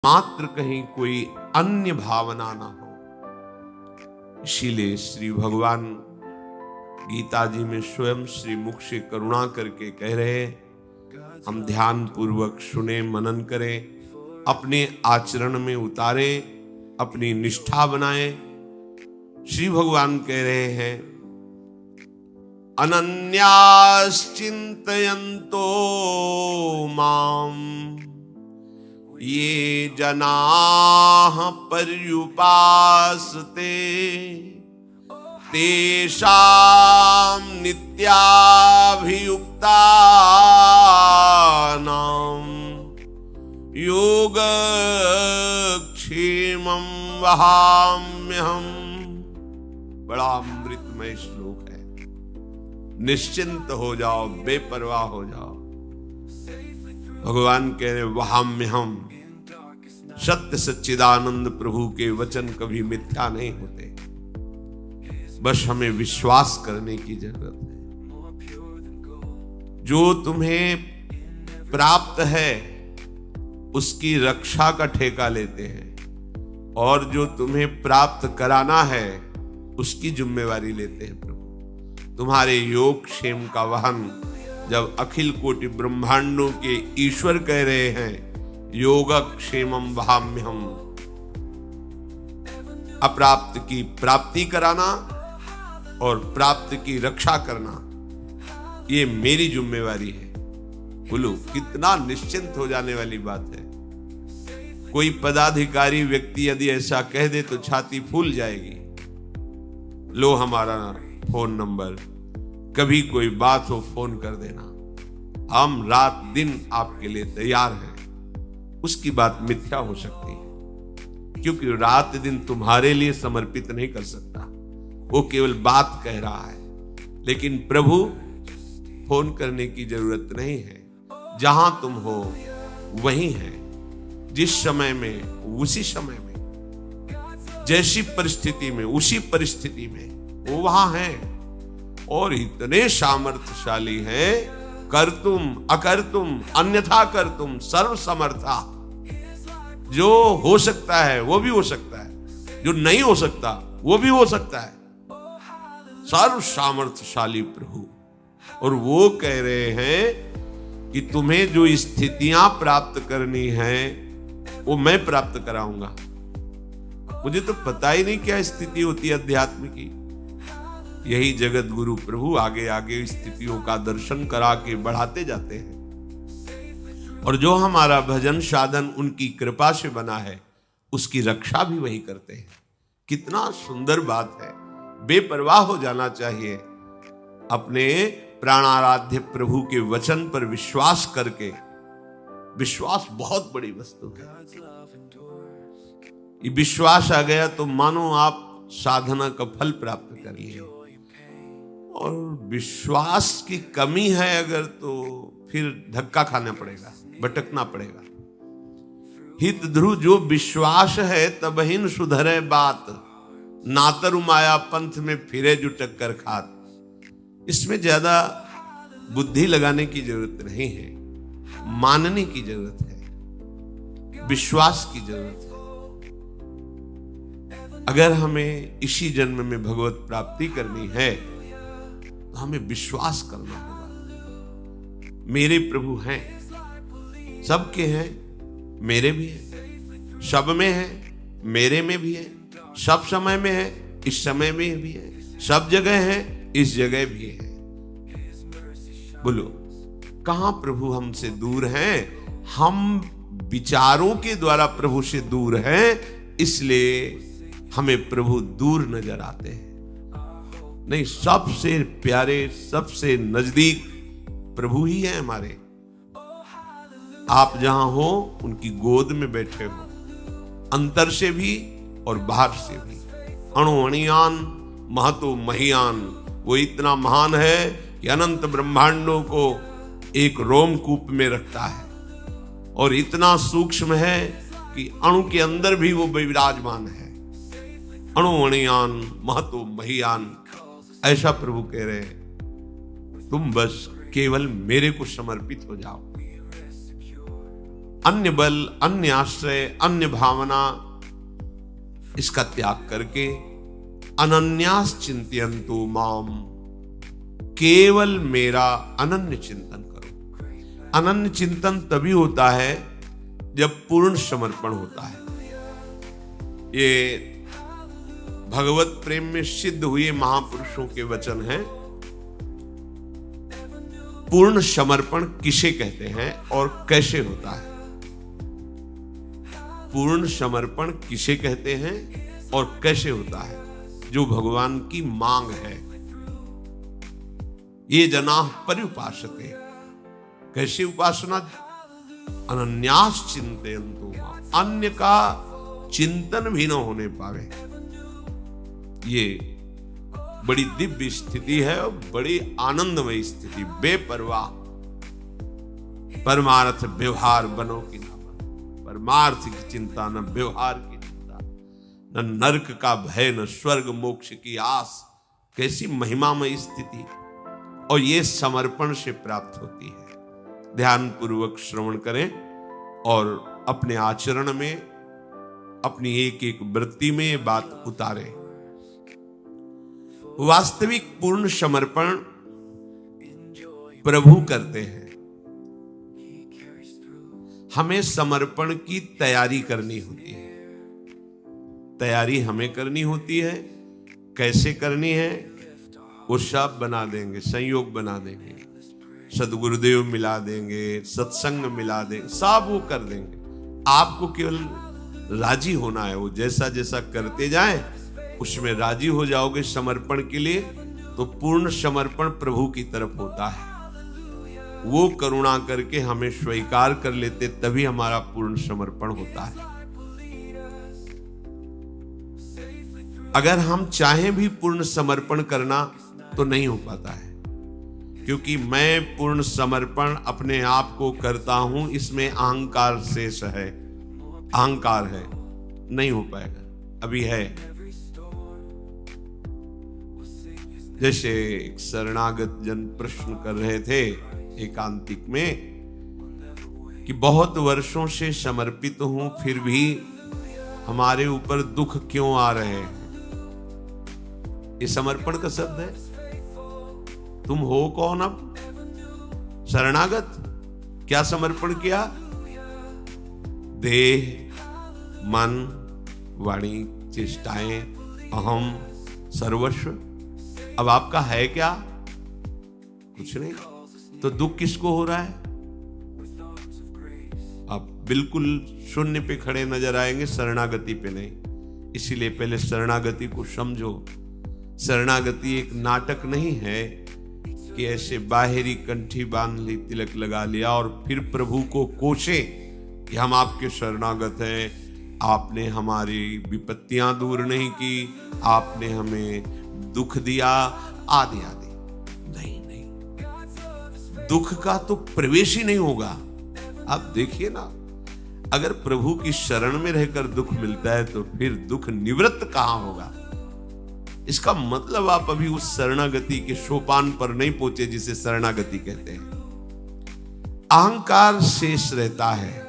मात्र कहीं कोई अन्य भावना ना हो। इसीलिए श्री भगवान गीता जी में स्वयं श्री मुख से करुणा करके कह रहे हैं, हम ध्यान पूर्वक सुने, मनन करें, अपने आचरण में उतारें, अपनी निष्ठा बनाएं। श्री भगवान कह रहे हैं, अनन्याश्चिन्तयन्तो माम ये जनाः पर्युपासते तेषां नित्याभियुक्तानां योगक्षेमं वहाम्यहम्। बड़ा अमृतमय श्लोक है। निश्चिंत हो जाओ, बेपरवाह हो जाओ। भगवान कह रहे वहाम्यहम्, सत्य सच्चिदानंद प्रभु के वचन कभी मिथ्या नहीं होते। बस हमें विश्वास करने की जरूरत है। जो तुम्हें प्राप्त है उसकी रक्षा का ठेका लेते हैं, और जो तुम्हें प्राप्त कराना है उसकी जिम्मेवारी लेते हैं प्रभु। तुम्हारे योग क्षेम का वहन जब अखिल कोटि ब्रह्मांडों के ईश्वर कह रहे हैं, योगक्षेमं वहाम्यहम्, अप्राप्त की प्राप्ति कराना और प्राप्त की रक्षा करना, ये मेरी जिम्मेवारी है। बोलो, कितना निश्चिंत हो जाने वाली बात है। कोई पदाधिकारी व्यक्ति यदि ऐसा कह दे तो छाती फूल जाएगी। लो हमारा फोन नंबर, कभी कोई बात हो फोन कर देना, हम रात दिन आपके लिए तैयार हैं। उसकी बात मिथ्या हो सकती है, क्योंकि रात दिन तुम्हारे लिए समर्पित नहीं कर सकता, वो केवल बात कह रहा है। लेकिन प्रभु फोन करने की जरूरत नहीं है, जहां तुम हो वहीं है, जिस समय में उसी समय में, जैसी परिस्थिति में उसी परिस्थिति में वो वहां है। और इतने सामर्थ्यशाली है, कर्तुम अकर्तुम अन्यथा कर्तुम सर्व समर्था। जो हो सकता है वो भी हो सकता है, जो नहीं हो सकता वो भी हो सकता है। सर्व सामर्थ्यशाली प्रभु। और वो कह रहे हैं कि तुम्हें जो स्थितियां प्राप्त करनी है वो मैं प्राप्त कराऊंगा। मुझे तो पता ही नहीं क्या स्थिति होती है अध्यात्म की। यही जगत गुरु प्रभु आगे आगे स्थितियों का दर्शन करा के बढ़ाते जाते हैं। और जो हमारा भजन साधन उनकी कृपा से बना है, उसकी रक्षा भी वही करते हैं। कितना सुंदर बात है। बेपरवाह हो जाना चाहिए। अपने प्राणाराध्य प्रभु के वचन पर विश्वास करके, विश्वास बहुत बड़ी वस्तु है। ये विश्वास आ गया तो मानो आप साधना का फल प्राप्त कर लिए। और विश्वास की कमी है अगर, तो फिर धक्का खाना पड़ेगा, भटकना पड़ेगा। हित ध्रुव जो विश्वास है तबहिन सुधरे बात, नातर माया पंथ में फिरे जो टक्कर खात। इसमें ज्यादा बुद्धि लगाने की जरूरत नहीं है, मानने की जरूरत है, विश्वास की जरूरत है। अगर हमें इसी जन्म में भगवत प्राप्ति करनी है तो हमें विश्वास करना होगा। मेरे प्रभु हैं, सबके हैं, मेरे भी हैं, सब में है, मेरे में भी है, सब समय में है, इस समय में भी है, सब जगह है, इस जगह भी है। बोलो, कहां प्रभु हमसे दूर हैं? हम विचारों के द्वारा प्रभु से दूर हैं, इसलिए हमें प्रभु दूर नजर आते हैं। नहीं, सबसे प्यारे, सबसे नजदीक प्रभु ही है हमारे। आप जहां हो उनकी गोद में बैठे हो, अंतर से भी और बाहर से भी। अणु अणियान महतो महियान। वो इतना महान है कि अनंत ब्रह्मांडों को एक रोमकूप में रखता है, और इतना सूक्ष्म है कि अणु के अंदर भी वो विराजमान है। अणु अणियान महतो महियान, ऐसा प्रभु कह रहे हैं। तुम बस केवल मेरे को समर्पित हो जाओ। अन्य बल, अन्य आश्रय, अन्य भावना, इसका त्याग करके अनन्यास चिंतयन्तु माम, केवल मेरा अनन्य चिंतन करो। अनन्य चिंतन तभी होता है जब पूर्ण समर्पण होता है। ये भगवत प्रेम में सिद्ध हुए महापुरुषों के वचन हैं। पूर्ण समर्पण किसे कहते हैं और कैसे होता है? पूर्ण समर्पण किसे कहते हैं और कैसे होता है? जो भगवान की मांग है। ये जना पर्युपासते, कैसे उपासना? अनन्यास चिंतयन्तु, अन्य का चिंतन भी न होने पावे। ये बड़ी दिव्य स्थिति है और बड़ी आनंदमय स्थिति। बेपरवाह, परमार्थ व्यवहार बनो कि ना बनो, परमार्थ की चिंता न व्यवहार की चिंता, न नरक का भय न स्वर्ग मोक्ष की आस। कैसी महिमामय स्थिति! और ये समर्पण से प्राप्त होती है। ध्यान पूर्वक श्रवण करें और अपने आचरण में, अपनी एक एक वृत्ति में ये बात उतारें। वास्तविक पूर्ण समर्पण प्रभु करते हैं। हमें समर्पण की तैयारी करनी होती है। तैयारी हमें करनी होती है। कैसे करनी है? वो सब बना देंगे, संयोग बना देंगे, सदगुरुदेव मिला देंगे, सत्संग मिला देंगे, सब वो कर देंगे। आपको केवल राजी होना है। वो जैसा जैसा करते जाएं उसमें राजी हो जाओगे समर्पण के लिए, तो पूर्ण समर्पण प्रभु की तरफ होता है। वो करुणा करके हमें स्वीकार कर लेते, तभी हमारा पूर्ण समर्पण होता है। अगर हम चाहें भी पूर्ण समर्पण करना तो नहीं हो पाता है, क्योंकि मैं पूर्ण समर्पण अपने आप को करता हूं, इसमें अहंकार शेष है, अहंकार है, नहीं हो पाएगा। अभी है जैसे एक शरणागत जन प्रश्न कर रहे थे एकांतिक में कि बहुत वर्षों से समर्पित हूं, फिर भी हमारे ऊपर दुख क्यों आ रहे हैं? ये समर्पण का शब्द है। तुम हो कौन अब? शरणागत। क्या समर्पण किया? देह, मन, वाणी, चेष्टाएं, अहम, सर्वस्व। अब आपका है क्या? कुछ नहीं। तो दुख किसको हो रहा है? आप बिल्कुल शून्य पे खड़े नजर आएंगे, शरणागति पे नहीं। इसीलिए पहले शरणागति को समझो। शरणागति एक नाटक नहीं है कि ऐसे बाहरी कंठी बांध ली, तिलक लगा लिया और फिर प्रभु को कोसे कि हम आपके शरणागत हैं, आपने हमारी विपत्तियां दूर नहीं की, आपने हमें दुख दिया, आदि आदि। नहीं नहीं, दुख का तो प्रवेश ही नहीं होगा। आप देखिए ना, अगर प्रभु की शरण में रहकर दुख मिलता है तो फिर दुख निवृत्त कहां होगा? इसका मतलब आप अभी उस शरणागति के सोपान पर नहीं पहुंचे जिसे शरणागति कहते हैं। अहंकार शेष रहता है।